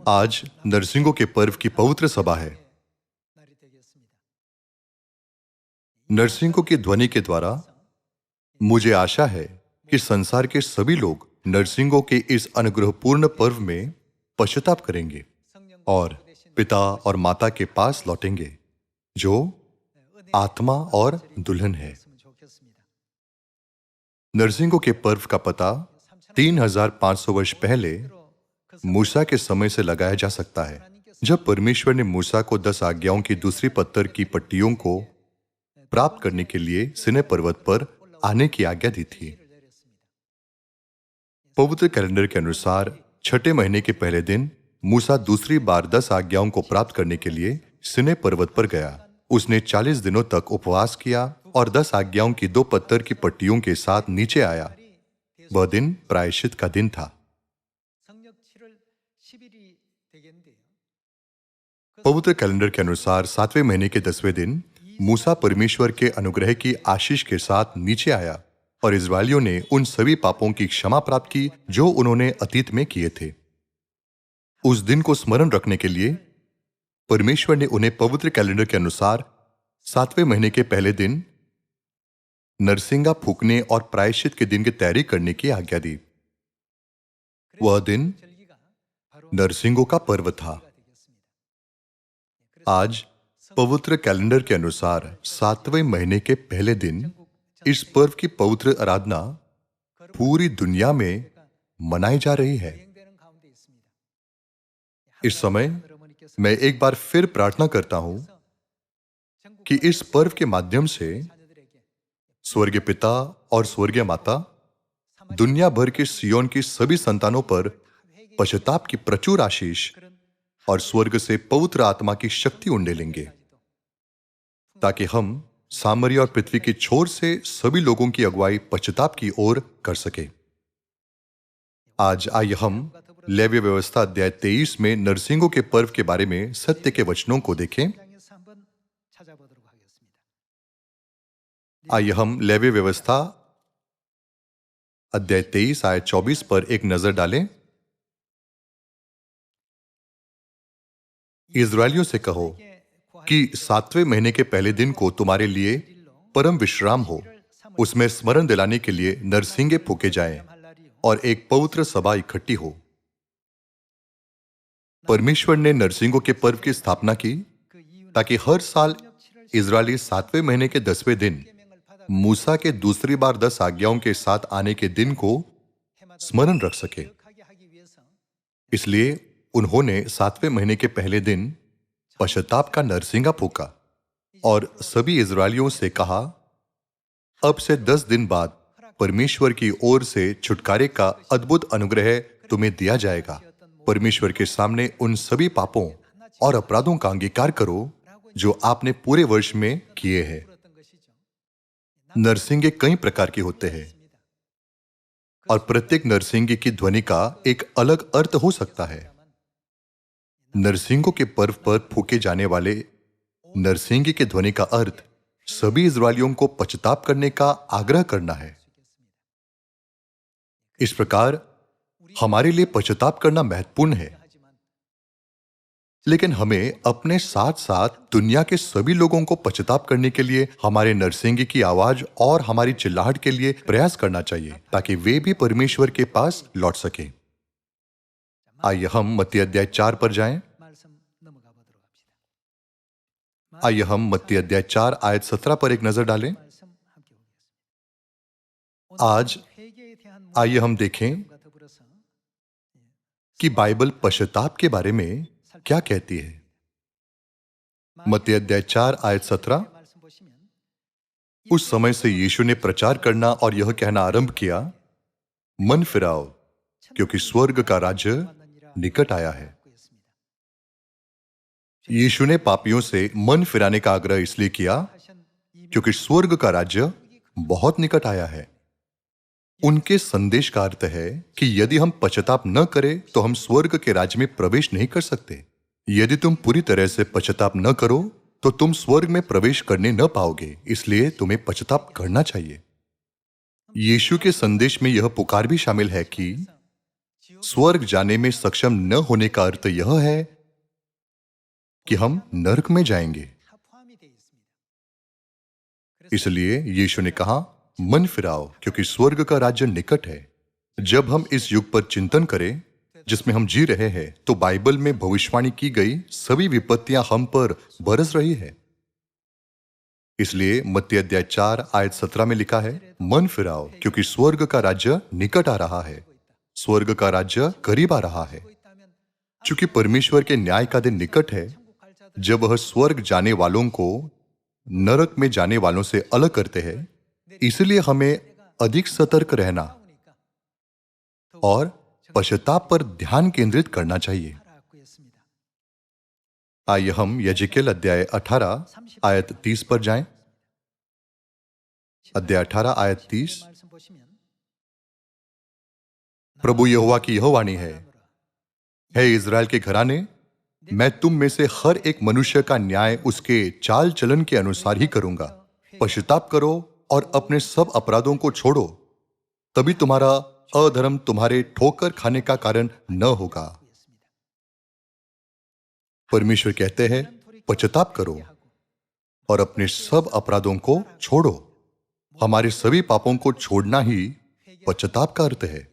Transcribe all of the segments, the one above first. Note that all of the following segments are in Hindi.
आज नरसिंगों के पर्व की पवित्र सभा है। नरसिंगों की ध्वनि के द्वारा मुझे आशा है कि संसार के सभी लोग नरसिंगों के इस अनुग्रहपूर्ण पर्व में पश्चाताप करेंगे और पिता और माता के पास लौटेंगे, जो आत्मा और दुल्हन है। नरसिंगों के पर्व का पता 3500 वर्ष पहले मूसा के समय से लगाया जा सकता है, जब परमेश्वर ने मूसा को 10 आज्ञाओं की दूसरी पत्थर की पट्टियों को प्राप्त करने के लिए सिनै पर्वत पर आने की आज्ञा दी थी। पवित्र कैलेंडर के अनुसार छठे महीने के पहले दिन मूसा दूसरी बार 10 आज्ञाओं को प्राप्त करने के लिए सिनै पर्वत पर गया। उसने 40 दिनों तक उपवास किया और 10 आज्ञाओं की 2 पत्थर की पट्टियों के साथ नीचे आया। वह दिन प्रायश्चित का दिन था। पवित्र कैलेंडर के अनुसार 7वें महीने के 10वें दिन मूसा परमेश्वर के अनुग्रह की आशीष के साथ नीचे आया और इस्राएलियों ने उन सभी पापों की क्षमा प्राप्त की जो उन्होंने अतीत में किए थे। उस दिन को स्मरण रखने के लिए परमेश्वर ने उन्हें पवित्र कैलेंडर के अनुसार 7वें महीने के पहले दिन नरसिंगा फूंकने और प्रायश्चित के दिन की तैयारी करने की आज्ञा दी। वह दिन नरसिंगों का पर्व था। आज पवित्र कैलेंडर के अनुसार 7वें महीने के पहले दिन इस पर्व की पवित्र आराधना पूरी दुनिया में मनाई जा रही है। इस समय मैं एक बार फिर प्रार्थना करता हूं कि इस पर्व के माध्यम से स्वर्गीय पिता और स्वर्गीय माता दुनिया भर के सियोन की सभी संतानों पर पश्चाताप की प्रचुर आशीष और स्वर्ग से पवित्र आत्मा की शक्ति उंडेलेंगे, ताकि हम सामरिया और पृथ्वी की छोर से सभी लोगों की अगुवाई पश्चाताप की ओर कर सके। आज आइए हम लेवी व्यवस्था अध्याय 23 में नरसिंगों के पर्व के बारे में सत्य के वचनों को देखें। आइए हम लेवी व्यवस्था अध्याय 23 आयत 24 पर एक नजर डालें। इस्राएलियों से कहो कि 7वें महीने के पहले दिन को तुम्हारे लिए परम विश्राम हो। उसमें स्मरण दिलाने के लिए नरसिंगे फूके जाएं और एक पवित्र सभा इकट्ठी हो। परमेश्वर ने नरसिंगों के पर्व की स्थापना की ताकि हर साल इजरायली 7वें महीने के 10वें दिन मूसा के दूसरी बार 10 आज्ञाओं के साथ आने के दिन को स्मरण रख सके। इसलिए उन्होंने 7वें महीने के पहले दिन पश्चाताप का नरसिंगा फूका और सभी इजरायलियों से कहा, अब से 10 दिन बाद परमेश्वर की ओर से छुटकारे का अद्भुत अनुग्रह तुम्हें दिया जाएगा। परमेश्वर के सामने उन सभी पापों और अपराधों का अंगीकार करो जो आपने पूरे वर्ष में किए हैं। नरसिंगे कई प्रकार के होते हैं और प्रत्येक नरसिंगे की ध्वनि का एक अलग अर्थ हो सकता है। नरसिंगों के पर्व पर फूके जाने वाले नरसिंगे की ध्वनि का अर्थ सभी इस्राएलियों को पश्चाताप करने का आग्रह करना है। इस प्रकार हमारे लिए पश्चाताप करना महत्वपूर्ण है, लेकिन हमें अपने साथ साथ दुनिया के सभी लोगों को पश्चाताप करने के लिए हमारे नरसिंगे की आवाज और हमारी चिल्लाहट के लिए प्रयास करना चाहिए, ताकि वे भी परमेश्वर के पास लौट सके। आइए हम मत्ती अध्याय 4 पर जाएं। आइए हम मत्ती अध्याय 4 आयत 17 पर एक नजर डालें। आज आइए हम देखें कि बाइबल पश्चाताप के बारे में क्या कहती है। मत्ती अध्याय 4 आयत 17। उस समय से यीशु ने प्रचार करना और यह कहना आरंभ किया, मन फिराओ, क्योंकि स्वर्ग का राज्य निकट आया है। यीशु ने पापियों से मन फिराने का आग्रह इसलिए किया क्योंकि स्वर्ग का राज्य बहुत निकट आया है। उनके संदेश का अर्थ है कि यदि हम पश्चाताप न करें तो हम स्वर्ग के राज्य में प्रवेश नहीं कर सकते। यदि तुम पूरी तरह से पश्चाताप न करो तो तुम स्वर्ग में प्रवेश करने न पाओगे। इसलिए तुम्हें पश्चाताप करना चाहिए। यीशु के संदेश में यह पुकार भी शामिल है कि स्वर्ग जाने में सक्षम न होने का अर्थ यह है कि हम नरक में जाएंगे। इसलिए यीशु ने कहा, मन फिराओ क्योंकि स्वर्ग का राज्य निकट है। जब हम इस युग पर चिंतन करें जिसमें हम जी रहे हैं, तो बाइबल में भविष्यवाणी की गई सभी विपत्तियां हम पर बरस रही है। इसलिए मत्ती अध्याय 4 आयत 17 में लिखा है, मन फिराओ क्योंकि स्वर्ग का राज्य निकट आ रहा है, स्वर्ग का राज्य करीब आ रहा है। चूंकि परमेश्वर के न्याय का दिन निकट है, जब वह स्वर्ग जाने वालों को नरक में जाने वालों से अलग करते हैं, इसलिए हमें अधिक सतर्क रहना और पश्चाताप पर ध्यान केंद्रित करना चाहिए। आइए हम यजेकेल अध्याय 18 आयत 30 पर जाएं। अध्याय 18 आयत 30। प्रभु यहोवा की यह वाणी है, हे इज़राइल के घराने, मैं तुम में से हर एक मनुष्य का न्याय उसके चाल चलन के अनुसार ही करूंगा। पश्चाताप करो और अपने सब अपराधों को छोड़ो, तभी तुम्हारा अधर्म तुम्हारे ठोकर खाने का कारण न होगा। परमेश्वर कहते हैं, पश्चाताप करो और अपने सब अपराधों को छोड़ो। हमारे सभी पापों को छोड़ना ही पश्चाताप का अर्थ है।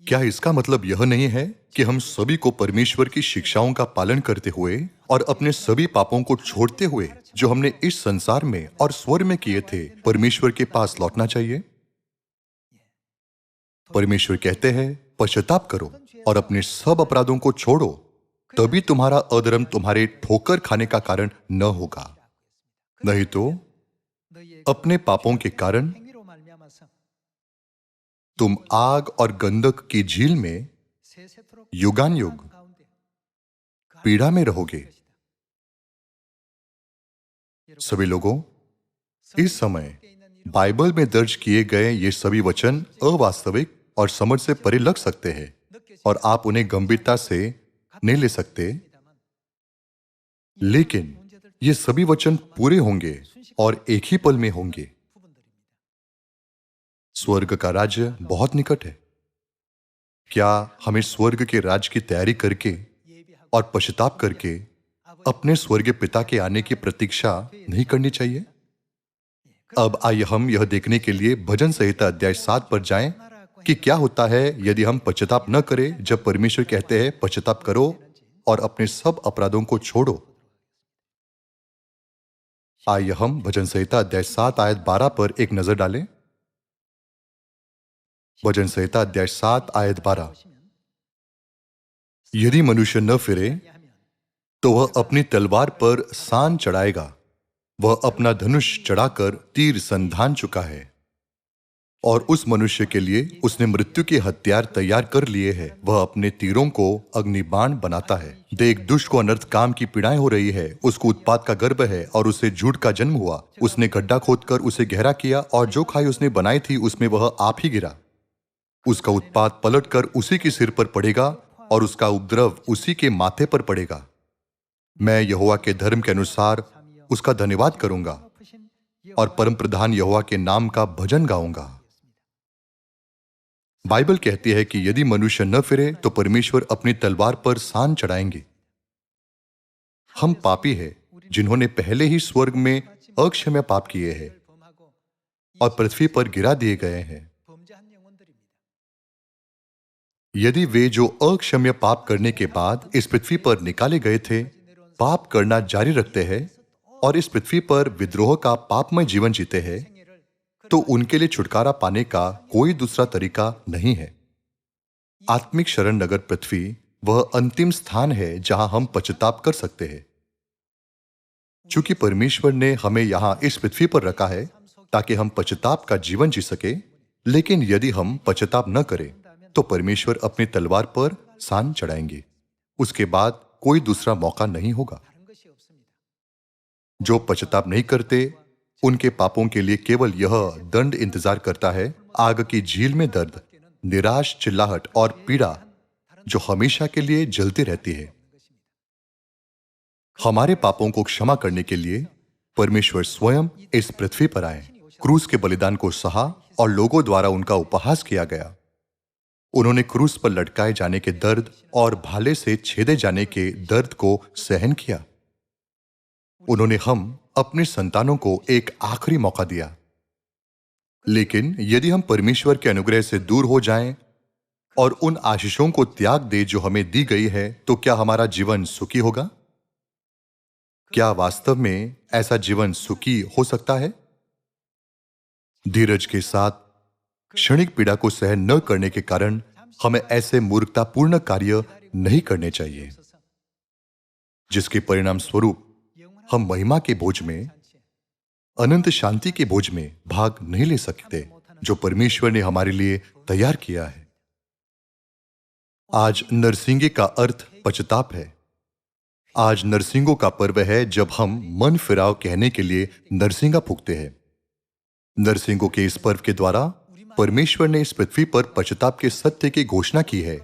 क्या इसका मतलब यह नहीं है कि हम सभी को परमेश्वर की शिक्षाओं का पालन करते हुए और अपने सभी पापों को छोड़ते हुए जो हमने इस संसार में और स्वर्ग में किए थे, परमेश्वर के पास लौटना चाहिए? परमेश्वर कहते हैं, पश्चाताप करो और अपने सब अपराधों को छोड़ो, तभी तुम्हारा अधर्म तुम्हारे ठोकर खाने का कारण न होगा। नहीं तो अपने पापों के कारण तुम आग और गंधक की झील में युगान युग पीड़ा में रहोगे। सभी लोगों, इस समय बाइबल में दर्ज किए गए ये सभी वचन अवास्तविक और समझ से परे लग सकते हैं और आप उन्हें गंभीरता से नहीं ले सकते, लेकिन ये सभी वचन पूरे होंगे और एक ही पल में होंगे। स्वर्ग का राज्य बहुत निकट है। क्या हमें स्वर्ग के राज्य की तैयारी करके और पश्चाताप करके अपने स्वर्गीय पिता के आने की प्रतीक्षा नहीं करनी चाहिए? अब आइए हम यह देखने के लिए भजन संहिता अध्याय 7 पर जाएं कि क्या होता है यदि हम पश्चाताप न करें, जब परमेश्वर कहते हैं पश्चाताप करो और अपने सब अपराधों को छोड़ो। आइए हम भजन संहिता अध्याय 7 आयत 12 पर एक नजर डालें। भजन संहिता अध्याय 7 आयत 12। यदि मनुष्य न फिरे तो वह अपनी तलवार पर सान चढ़ाएगा, वह अपना धनुष चढ़ाकर तीर संधान चुका है, और उस मनुष्य के लिए उसने मृत्यु के हथियार तैयार कर लिए हैं। वह अपने तीरों को अग्निबाण बनाता है। देख, दुष्ट को अनर्थ काम की पीड़ाएं हो रही है, उसको उत्पात का गर्भ है और उसे झूठ का जन्म हुआ। उसने गड्ढा खोदकर उसे गहरा किया और जो खाई उसने बनाई थी उसमें वह आप ही गिरा। उसका उत्पात पलटकर उसी के सिर पर पड़ेगा और उसका उपद्रव उसी के माथे पर पड़ेगा। मैं यहोवा के धर्म के अनुसार उसका धन्यवाद करूंगा और परम प्रधान यहोवा के नाम का भजन गाऊंगा। बाइबल कहती है कि यदि मनुष्य न फिरे तो परमेश्वर अपनी तलवार पर सान चढ़ाएंगे। हम पापी हैं जिन्होंने पहले ही स्वर्ग में अक्षम्य पाप किए हैं और पृथ्वी पर गिरा दिए गए हैं। यदि वे जो अक्षम्य पाप करने के बाद इस पृथ्वी पर निकाले गए थे, पाप करना जारी रखते हैं और इस पृथ्वी पर विद्रोह का पापमय जीवन जीते हैं, तो उनके लिए छुटकारा पाने का कोई दूसरा तरीका नहीं है। आत्मिक शरण नगर पृथ्वी वह अंतिम स्थान है जहां हम पश्चाताप कर सकते हैं। चूंकि परमेश्वर ने हमें यहां इस पृथ्वी पर रखा है ताकि हम पश्चाताप का जीवन जी सके, लेकिन यदि हम पश्चाताप न करें तो परमेश्वर अपनी तलवार पर सान चढ़ाएंगे। उसके बाद कोई दूसरा मौका नहीं होगा। जो पश्चाताप नहीं करते, उनके पापों के लिए केवल यह दंड इंतजार करता है, आग की झील में दर्द, निराश, चिल्लाहट और पीड़ा जो हमेशा के लिए जलती रहती है। हमारे पापों को क्षमा करने के लिए परमेश्वर स्वयं इस पृथ्वी पर आए, क्रूस के बलिदान को सहा और लोगों द्वारा उनका उपहास किया गया। उन्होंने क्रूस पर लटकाए जाने के दर्द और भाले से छेदे जाने के दर्द को सहन किया। उन्होंने हम अपने संतानों को एक आखिरी मौका दिया। लेकिन यदि हम परमेश्वर के अनुग्रह से दूर हो जाएं और उन आशीषों को त्याग दें जो हमें दी गई है, तो क्या हमारा जीवन सुखी होगा? क्या वास्तव में ऐसा जीवन सुखी हो सकता है? धीरज के साथ क्षणिक पीड़ा को सहन न करने के कारण हमें ऐसे मूर्खतापूर्ण कार्य नहीं करने चाहिए, जिसके परिणाम स्वरूप हम महिमा के बोझ में, अनंत शांति के बोझ में भाग नहीं ले सकते, जो परमेश्वर ने हमारे लिए तैयार किया है। आज नरसिंगे का अर्थ पश्चाताप है। आज नरसिंगों का पर्व है, जब हम मन फिराव कहने के लिए नरसिंगा फूंकते हैं। नरसिंगों के इस पर्व के द्वारा परमेश्वर ने इस पृथ्वी पर पश्चाताप के सत्य की घोषणा की है,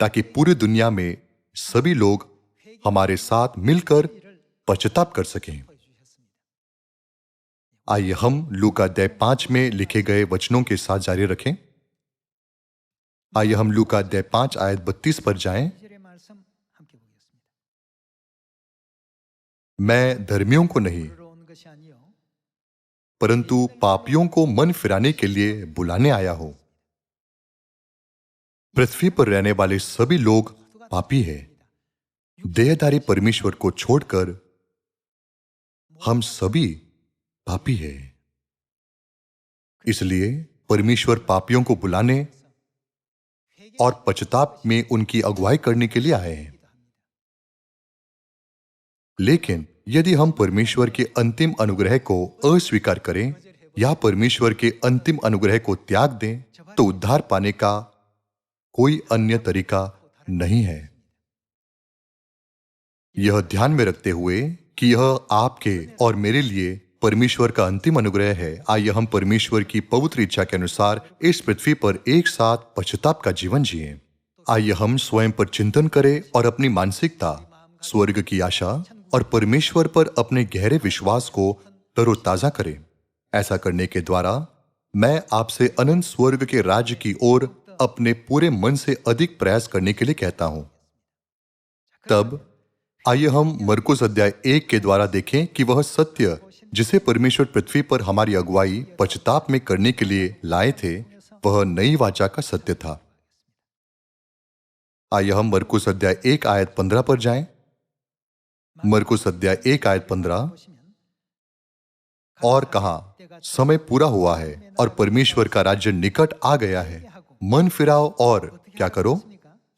ताकि पूरी दुनिया में सभी लोग हमारे साथ मिलकर पश्चाताप कर सकें। आइए हम लूका अध्याय 5 में लिखे गए वचनों के साथ जारी रखें। आइए हम लूका अध्याय 5 आयत 32 पर जाएं। मैं धर्मियों को नहीं, परंतु पापियों को मन फिराने के लिए बुलाने आया हूं। पृथ्वी पर रहने वाले सभी लोग पापी हैं। देहधारी परमेश्वर को छोड़कर हम सभी पापी हैं। इसलिए परमेश्वर पापियों को बुलाने और पश्चाताप में उनकी अगुवाई करने के लिए आए हैं। लेकिन यदि हम परमेश्वर के अंतिम अनुग्रह को अस्वीकार करें या परमेश्वर के अंतिम अनुग्रह को त्याग दें, तो उद्धार पाने का कोई अन्य तरीका नहीं है। यह ध्यान में रखते हुए कि यह आपके और मेरे लिए परमेश्वर का अंतिम अनुग्रह है, आइए हम परमेश्वर की पवित्र इच्छा के अनुसार इस पृथ्वी पर एक साथ पश्चाताप का जीवन जिएं। आइए हम स्वयं पर चिंतन करें और अपनी मानसिकता, स्वर्ग की आशा और परमेश्वर पर अपने गहरे विश्वास को तरोताजा करें। ऐसा करने के द्वारा मैं आपसे अनंत स्वर्ग के राज्य की ओर अपने पूरे मन से अधिक प्रयास करने के लिए कहता हूं। तब आइए हम मरकुस अध्याय 1 के द्वारा देखें कि वह सत्य जिसे परमेश्वर पृथ्वी पर हमारी अगुवाई पश्चाताप में करने के लिए लाए थे, वह नई वाचा का सत्य था। आइए हम मरकुस अध्याय 1 आयत 15 पर जाएं। मरकुस अध्याय 1 आयत 15। और कहा, समय पूरा हुआ है और परमेश्वर का राज्य निकट आ गया है। मन फिराओ और क्या करो?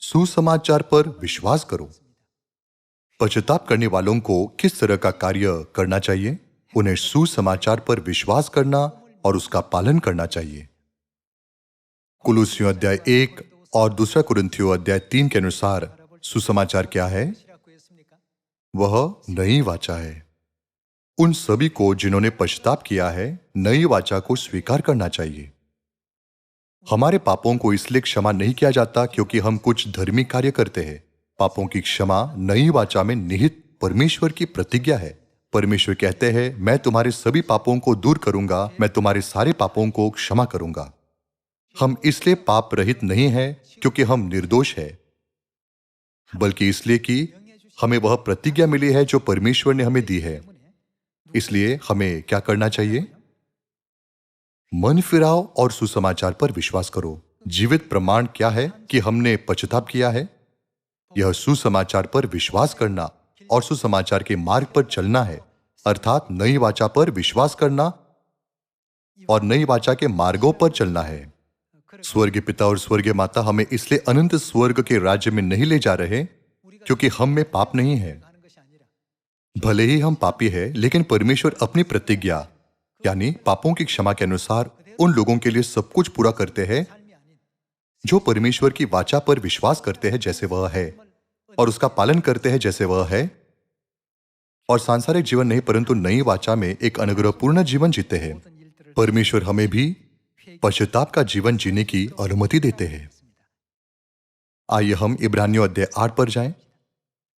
सुसमाचार पर विश्वास करो। पश्चाताप करने वालों को किस तरह का कार्य करना चाहिए? उन्हें सुसमाचार पर विश्वास करना और उसका पालन करना चाहिए। कुलुसियों अध्याय 1 और दूसरा कुरिन्थियों अध्याय 3 के अनुसार सुसमाचार क्या है? वह नई वाचा है। उन सभी को जिन्होंने पश्चाताप किया है, नई वाचा को स्वीकार करना चाहिए। हमारे पापों को इसलिए क्षमा नहीं किया जाता क्योंकि हम कुछ धर्मी कार्य करते हैं। पापों की क्षमा नई वाचा में निहित परमेश्वर की प्रतिज्ञा है। परमेश्वर कहते हैं, मैं तुम्हारे सभी पापों को दूर करूंगा, मैं तुम्हारे सारे पापों को क्षमा करूंगा। हम इसलिए पाप रहित नहीं हैं क्योंकि हम निर्दोष हैं, बल्कि इसलिए कि हमें वह प्रतिज्ञा मिली है जो परमेश्वर ने हमें दी है। इसलिए हमें क्या करना चाहिए? मन फिराओ और सुसमाचार पर विश्वास करो। जीवित प्रमाण क्या है कि हमने पश्चाताप किया है? यह सुसमाचार पर विश्वास करना और सुसमाचार के मार्ग पर चलना है, अर्थात नई वाचा पर विश्वास करना और नई वाचा के मार्गों पर चलना है। स्वर्गीय पिता और स्वर्गीय माता हमें इसलिए अनंत स्वर्ग के राज्य में नहीं ले जा रहे क्योंकि हम में पाप नहीं है। भले ही हम पापी हैं, लेकिन परमेश्वर अपनी प्रतिज्ञा यानी पापों की क्षमा के अनुसार उन लोगों के लिए सब कुछ पूरा करते हैं जो परमेश्वर की वाचा पर विश्वास करते हैं जैसे वह है, और उसका पालन करते हैं जैसे वह है, और सांसारिक जीवन नहीं परंतु नई वाचा में एक अनुग्रहपूर्ण जीवन जीते हैं। परमेश्वर हमें भी पश्चाताप का जीवन जीने की अनुमति देते हैं। आइए हम इब्रानियों अध्याय 8 पर जाएं।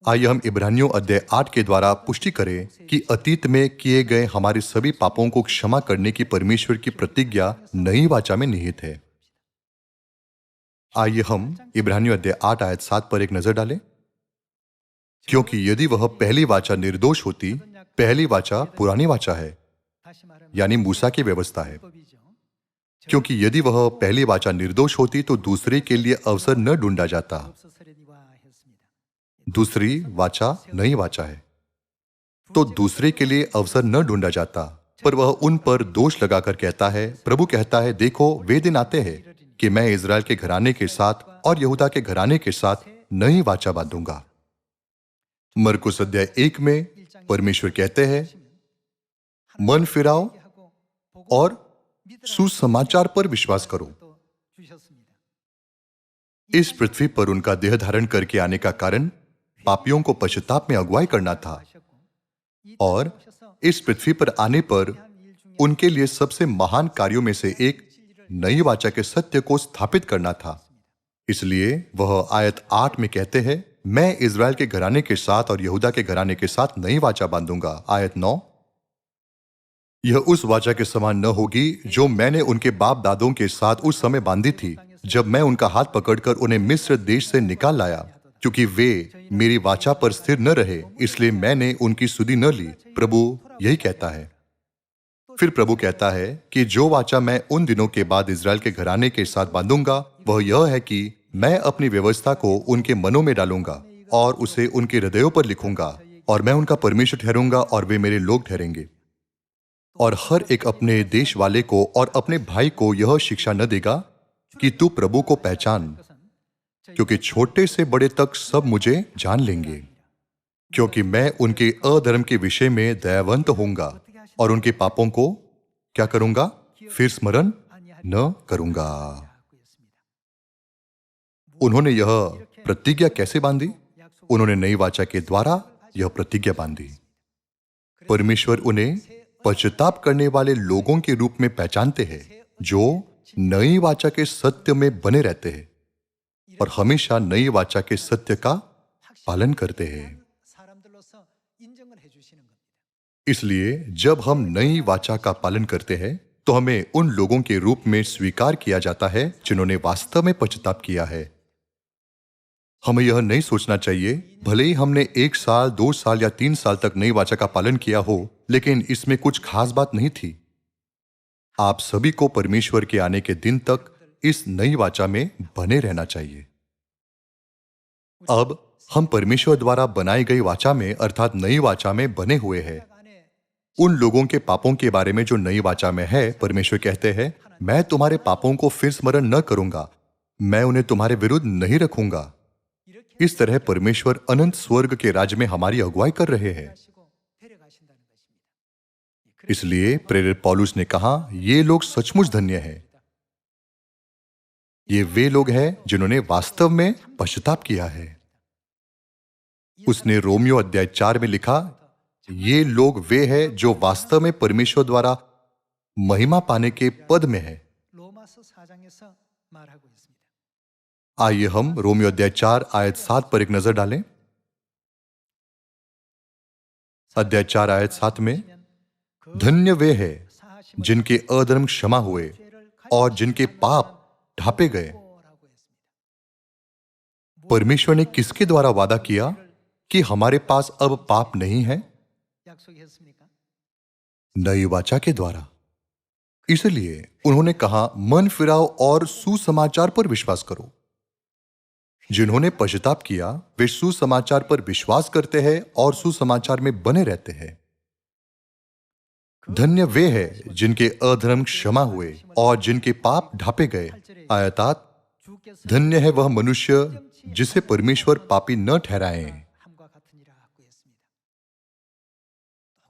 आइए हम इब्रानियों अध्याय 8 के द्वारा पुष्टि करें कि अतीत में किए गए हमारे सभी पापों को क्षमा करने की परमेश्वर की प्रतिज्ञा नई वाचा में निहित है। आइए हम इब्रानियों अध्याय 8 आयत 7 पर एक नजर डालें। क्योंकि यदि वह पहली वाचा निर्दोष होती, पहली वाचा पुरानी वाचा है, यानी मूसा की व्यवस्था है। क्योंकि यदि वह पहली वाचा निर्दोष होती तो दूसरे के लिए अवसर न ढूंढा जाता। दूसरी वाचा नई वाचा है, तो दूसरे के लिए अवसर न ढूंढा जाता, पर वह उन पर दोष लगाकर कहता है, प्रभु कहता है, देखो वे दिन आते हैं कि मैं इज़राइल के घराने के साथ और यहूदा के घराने के साथ नई वाचा बांधूंगा। मरकुस अध्याय 1 में परमेश्वर कहते हैं, मन फिराओ और सुसमाचार पर विश्वास करो। इस पृथ्वी पर उनका देह धारण करके आने का कारण पापियों को पश्चाताप में अगुवाई करना था, और इस पृथ्वी पर आने पर उनके लिए सबसे महान कार्यों में से एक नई वाचा के सत्य को स्थापित करना था। इसलिए वह आयत 8 में कहते हैं, मैं इज़राइल के घराने के साथ और यहूदा के घराने के साथ नई वाचा बांधूंगा। आयत 9, यह उस वाचा के समान न होगी जो मैंने उनके बाप दादों के साथ उस समय बांधी थी, जब मैं उनका हाथ पकड़कर उन्हें मिस्र देश से निकाल लाया, क्योंकि वे मेरी वाचा पर स्थिर न रहे, इसलिए मैंने उनकी सुधि न ली। प्रभु यही कहता है। फिर प्रभु कहता है कि जो वाचा मैं उन दिनों के बाद इज़राइल के घराने के साथ बांधूंगा वह यह है कि मैं अपनी व्यवस्था को उनके मनों में डालूंगा और उसे उनके हृदयों पर लिखूंगा, और मैं उनका परमेश्वर ठहरूंगा और वे मेरे लोग ठहरेंगे। और हर एक अपने देश वाले को और अपने भाई को यह शिक्षा न देगा कि तू प्रभु को पहचान, क्योंकि छोटे से बड़े तक सब मुझे जान लेंगे, क्योंकि मैं उनके अधर्म के विषय में दयावंत होऊंगा और उनके पापों को क्या करूंगा, फिर स्मरण न करूंगा। उन्होंने यह प्रतिज्ञा कैसे बांधी? उन्होंने नई वाचा के द्वारा यह प्रतिज्ञा बांधी। परमेश्वर उन्हें पश्चाताप करने वाले लोगों के रूप में पहचानते हैं, जो नई वाचा के सत्य में बने रहते हैं और हमेशा नई वाचा के सत्य का पालन करते हैं। इसलिए जब हम नई वाचा का पालन करते हैं तो हमें उन लोगों के रूप में स्वीकार किया जाता है जिन्होंने वास्तव में पश्चाताप किया है। हमें यह नहीं सोचना चाहिए, भले ही हमने 1 साल, 2 साल या 3 साल तक नई वाचा का पालन किया हो, लेकिन इसमें कुछ खास बात नहीं थी। आप सभी को परमेश्वर के आने के दिन तक इस नई वाचा में बने रहना चाहिए। अब हम परमेश्वर द्वारा बनाई गई वाचा में अर्थात नई वाचा में बने हुए हैं। उन लोगों के पापों के बारे में जो नई वाचा में है, परमेश्वर कहते हैं, मैं तुम्हारे पापों को फिर स्मरण न करूंगा, मैं उन्हें तुम्हारे विरुद्ध नहीं रखूंगा। इस तरह परमेश्वर अनंत स्वर्ग के राज्य में हमारी अगुवाई कर रहे हैं। इसलिए प्रेरित पौलुस ने कहा, ये लोग सचमुच धन्य हैं। ये वे लोग हैं जिन्होंने वास्तव में पश्चाताप किया है। उसने रोमियो अध्याय 4 में लिखा, ये लोग वे हैं जो वास्तव में परमेश्वर द्वारा महिमा पाने के पद में है। आइए हम रोमियो अध्याय 4 आयत 7 पर एक नजर डालें। अध्याय 4 आयत 7 में, धन्य वे हैं जिनके अधर्म क्षमा हुए और जिनके पाप ढांपे गए। परमेश्वर ने किसके द्वारा वादा किया कि हमारे पास अब पाप नहीं है? नई वाचा के द्वारा। इसलिए उन्होंने कहा, मन फिराओ और सुसमाचार पर विश्वास करो। जिन्होंने पश्चाताप किया वे सुसमाचार पर विश्वास करते हैं और सुसमाचार में बने रहते हैं। धन्य वे हैं जिनके अधर्म क्षमा हुए और जिनके पाप ढांपे गए। आयत 8, धन्य है वह मनुष्य जिसे परमेश्वर पापी न ठहराए।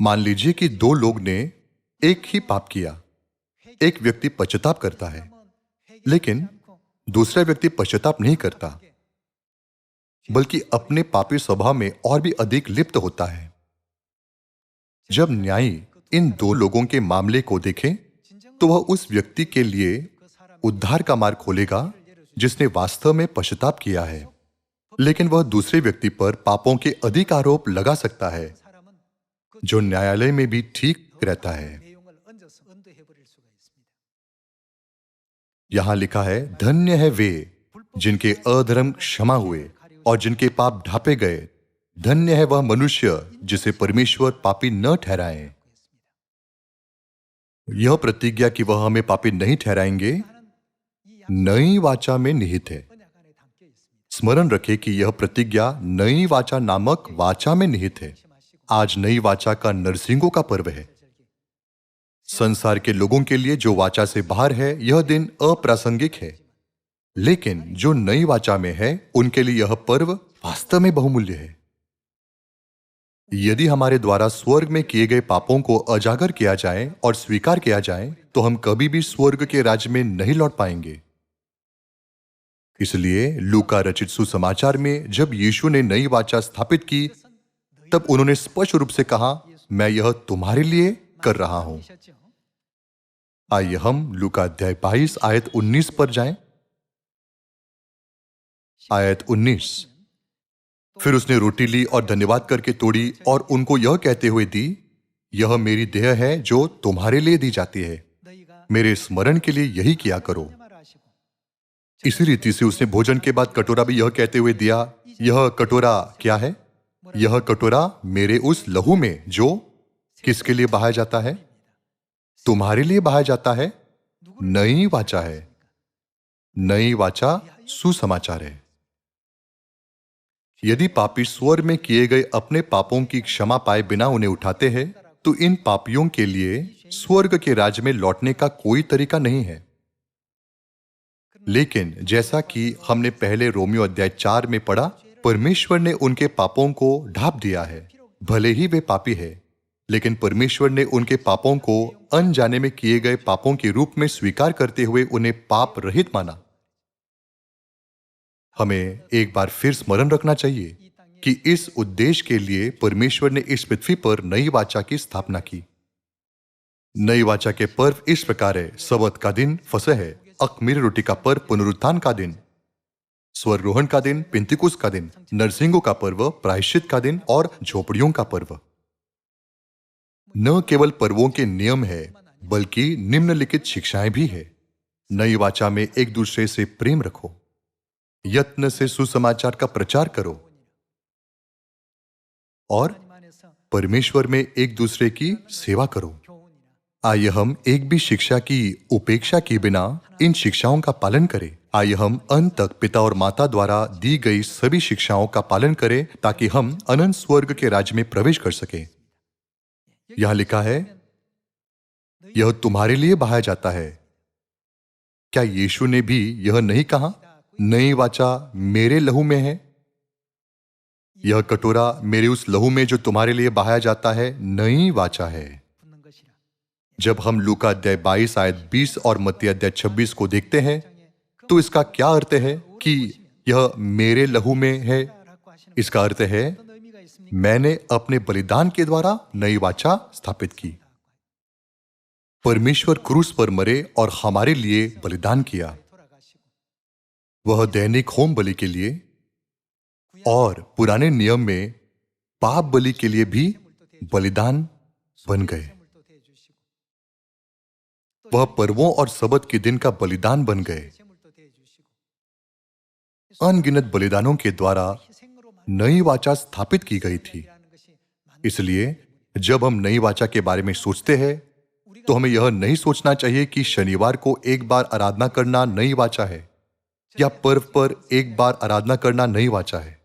मान लीजिए कि 2 लोग ने एक ही पाप किया। एक व्यक्ति पश्चाताप करता है, लेकिन दूसरा व्यक्ति पश्चाताप नहीं करता, बल्कि अपने पापी स्वभाव में और भी अधिक लिप्त होता है। जब न्यायी इन 2 लोगों के मामले को देखें तो वह उस व्यक्ति के लिए उद्धार का मार्ग खोलेगा जिसने वास्तव में पश्चाताप किया है, लेकिन वह दूसरे व्यक्ति पर पापों के अधिक आरोप लगा सकता है, जो न्यायालय में भी ठीक रहता है। यहां लिखा है, धन्य है वे जिनके अधर्म क्षमा हुए और जिनके पाप ढांपे गए। धन्य है वह मनुष्य जिसे परमेश्वर पापी न ठहराए। यह प्रतिज्ञा कि वह हमें पापी नहीं ठहराएंगे नई वाचा में निहित है। स्मरण रखें कि यह प्रतिज्ञा नई वाचा नामक वाचा में निहित है। आज नई वाचा का नरसिंगों का पर्व है। संसार के लोगों के लिए जो वाचा से बाहर है, यह दिन अप्रासंगिक है, लेकिन जो नई वाचा में है उनके लिए यह पर्व वास्तव में बहुमूल्य है। यदि हमारे द्वारा स्वर्ग में किए गए पापों को उजागर किया जाए और स्वीकार किया जाए, तो हम कभी भी स्वर्ग के राज्य में नहीं लौट पाएंगे। इसलिए लूका रचित सुसमाचार में जब यीशु ने नई वाचा स्थापित की, तब उन्होंने स्पष्ट रूप से कहा, मैं यह तुम्हारे लिए कर रहा हूं। आइए हम लूका अध्याय 22 आयत 19 पर जाएं। आयत 19। फिर उसने रोटी ली और धन्यवाद करके तोड़ी और उनको यह कहते हुए दी, यह मेरी देह है जो तुम्हारे लिए दी जाती है। मेरे स्मरण के लिए यही किया करो। इसी रीति से उसने भोजन के बाद कटोरा भी यह कहते हुए दिया, यह कटोरा क्या है? यह कटोरा मेरे उस लहू में जो किसके लिए बहाया जाता है? तुम्हारे लिए बहाया जाता है। नई वाचा है। नई वाचा सुसमाचार है। यदि पापी स्वर्ग में किए गए अपने पापों की क्षमा पाए बिना उन्हें उठाते हैं, तो इन पापियों के लिए स्वर्ग के राज्य में लौटने का कोई तरीका नहीं है। लेकिन जैसा कि हमने पहले रोमियो अध्याय 4 में पढ़ा, परमेश्वर ने उनके पापों को ढांप दिया है। भले ही वे पापी है, लेकिन परमेश्वर ने उनके पापों को अनजाने में किए गए पापों के रूप में स्वीकार करते हुए उन्हें पाप रहित माना। हमें एक बार फिर स्मरण रखना चाहिए कि इस उद्देश्य के लिए परमेश्वर ने इस पृथ्वी पर नई वाचा की स्थापना की। नई वाचा के पर्व इस प्रकार है: सबत का दिन फसह है, अख़मीरी रोटी का पर्व पुनरुत्थान का दिन, स्वर्गरोहण का दिन पिंतिकुस का दिन, नरसिंगों का पर्व प्रायश्चित का दिन और झोपड़ियों का पर्व। न केवल पर्वों के नियम है, बल्कि निम्नलिखित शिक्षाएं भी है। नई वाचा में एक दूसरे से प्रेम रखो, यत्न से सुसमाचार का प्रचार करो और परमेश्वर में एक दूसरे की सेवा करो। आइए हम एक भी शिक्षा की उपेक्षा किए बिना इन शिक्षाओं का पालन करें। आइए हम अंत तक पिता और माता द्वारा दी गई सभी शिक्षाओं का पालन करें, ताकि हम अनंत स्वर्ग के राज्य में प्रवेश कर सकें। यहां लिखा है, यह तुम्हारे लिए बहाया जाता है। क्या यीशु ने भी यह नहीं कहा, नई वाचा मेरे लहू में है? यह कटोरा मेरे उस लहू में जो तुम्हारे लिए बहाया जाता है नई वाचा है। जब हम लूका अध्याय 22 आयत 20 और मत्ती अध्याय 26 को देखते हैं, तो इसका क्या अर्थ है कि यह मेरे लहू में है? इसका अर्थ है, मैंने अपने बलिदान के द्वारा नई वाचा स्थापित की। परमेश्वर क्रूस पर मरे और हमारे लिए बलिदान किया। वह दैनिक होम बलि के लिए और पुराने नियम में पाप बलि के लिए भी बलिदान बन गए। वह पर्वों और सबत के दिन का बलिदान बन गए। अनगिनत बलिदानों के द्वारा नई वाचा स्थापित की गई थी। इसलिए जब हम नई वाचा के बारे में सोचते हैं, तो हमें यह नहीं सोचना चाहिए कि शनिवार को एक बार आराधना करना नई वाचा है, या पर्व पर एक बार आराधना करना नई वाचा है।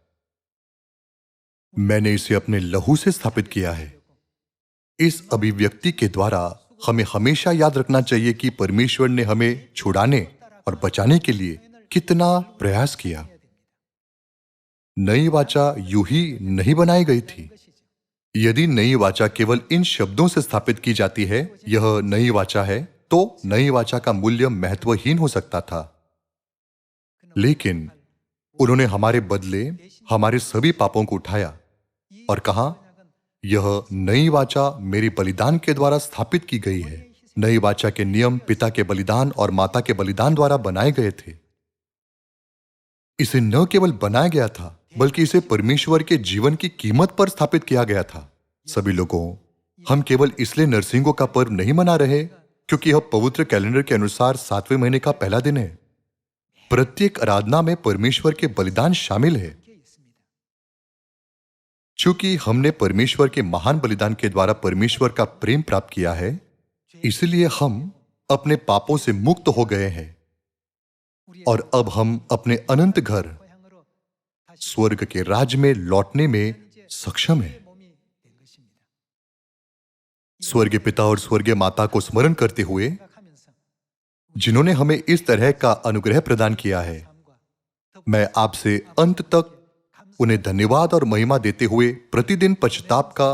मैंने इसे अपने लहू से स्थापित किया है। इस अभिव्यक्ति के द्वारा हमें हमेशा याद रखना चाहिए कि परमेश्वर ने हमें छुड़ाने और बचाने के लिए कितना प्रयास किया। नई वाचा यूं ही नहीं बनाई गई थी। यदि नई वाचा केवल इन शब्दों से स्थापित की जाती है, यह नई वाचा है, तो नई वाचा का मूल्य महत्वहीन हो सकता था। लेकिन उन्होंने हमारे बदले हमारे सभी पापों को उठाया और कहा, यह नई वाचा मेरी बलिदान के द्वारा स्थापित की गई है। नई वाचा के नियम पिता के बलिदान और माता के बलिदान द्वारा बनाए गए थे। इसे न केवल बनाया गया था, बल्कि इसे परमेश्वर के जीवन की कीमत पर स्थापित किया गया था। सभी लोगों, हम केवल इसलिए नरसिंगों का पर्व नहीं मना रहे क्योंकि यह पवित्र कैलेंडर के अनुसार 7वें महीने का पहला दिन है। प्रत्येक आराधना में परमेश्वर के बलिदान शामिल है। चूंकि हमने परमेश्वर के महान बलिदान के द्वारा परमेश्वर का प्रेम प्राप्त किया है, इसलिए हम अपने पापों से मुक्त हो गए हैं और अब हम अपने अनंत घर स्वर्ग के राज्य में लौटने में सक्षम हैं। स्वर्गीय पिता और स्वर्गीय माता को स्मरण करते हुए, जिन्होंने हमें इस तरह का अनुग्रह प्रदान किया है, मैं आपसे अंत तक उन्हें धन्यवाद और महिमा देते हुए प्रतिदिन पश्चाताप का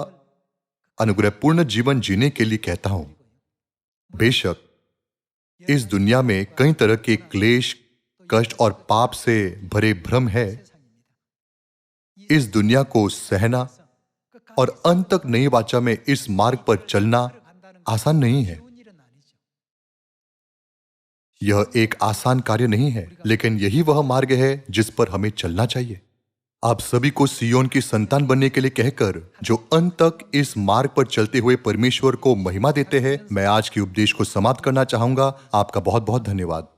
अनुग्रहपूर्ण जीवन जीने के लिए कहता हूं। बेशक इस दुनिया में कई तरह के क्लेश, कष्ट और पाप से भरे भ्रम है। इस दुनिया को सहना और अंत तक नई वाचा में इस मार्ग पर चलना आसान नहीं है। यह एक आसान कार्य नहीं है, लेकिन यही वह मार्ग है जिस पर हमें चलना चाहिए। आप सभी को सियोन की संतान बनने के लिए कहकर, जो अंत तक इस मार्ग पर चलते हुए परमेश्वर को महिमा देते हैं, मैं आज के उपदेश को समाप्त करना चाहूंगा। आपका बहुत बहुत धन्यवाद।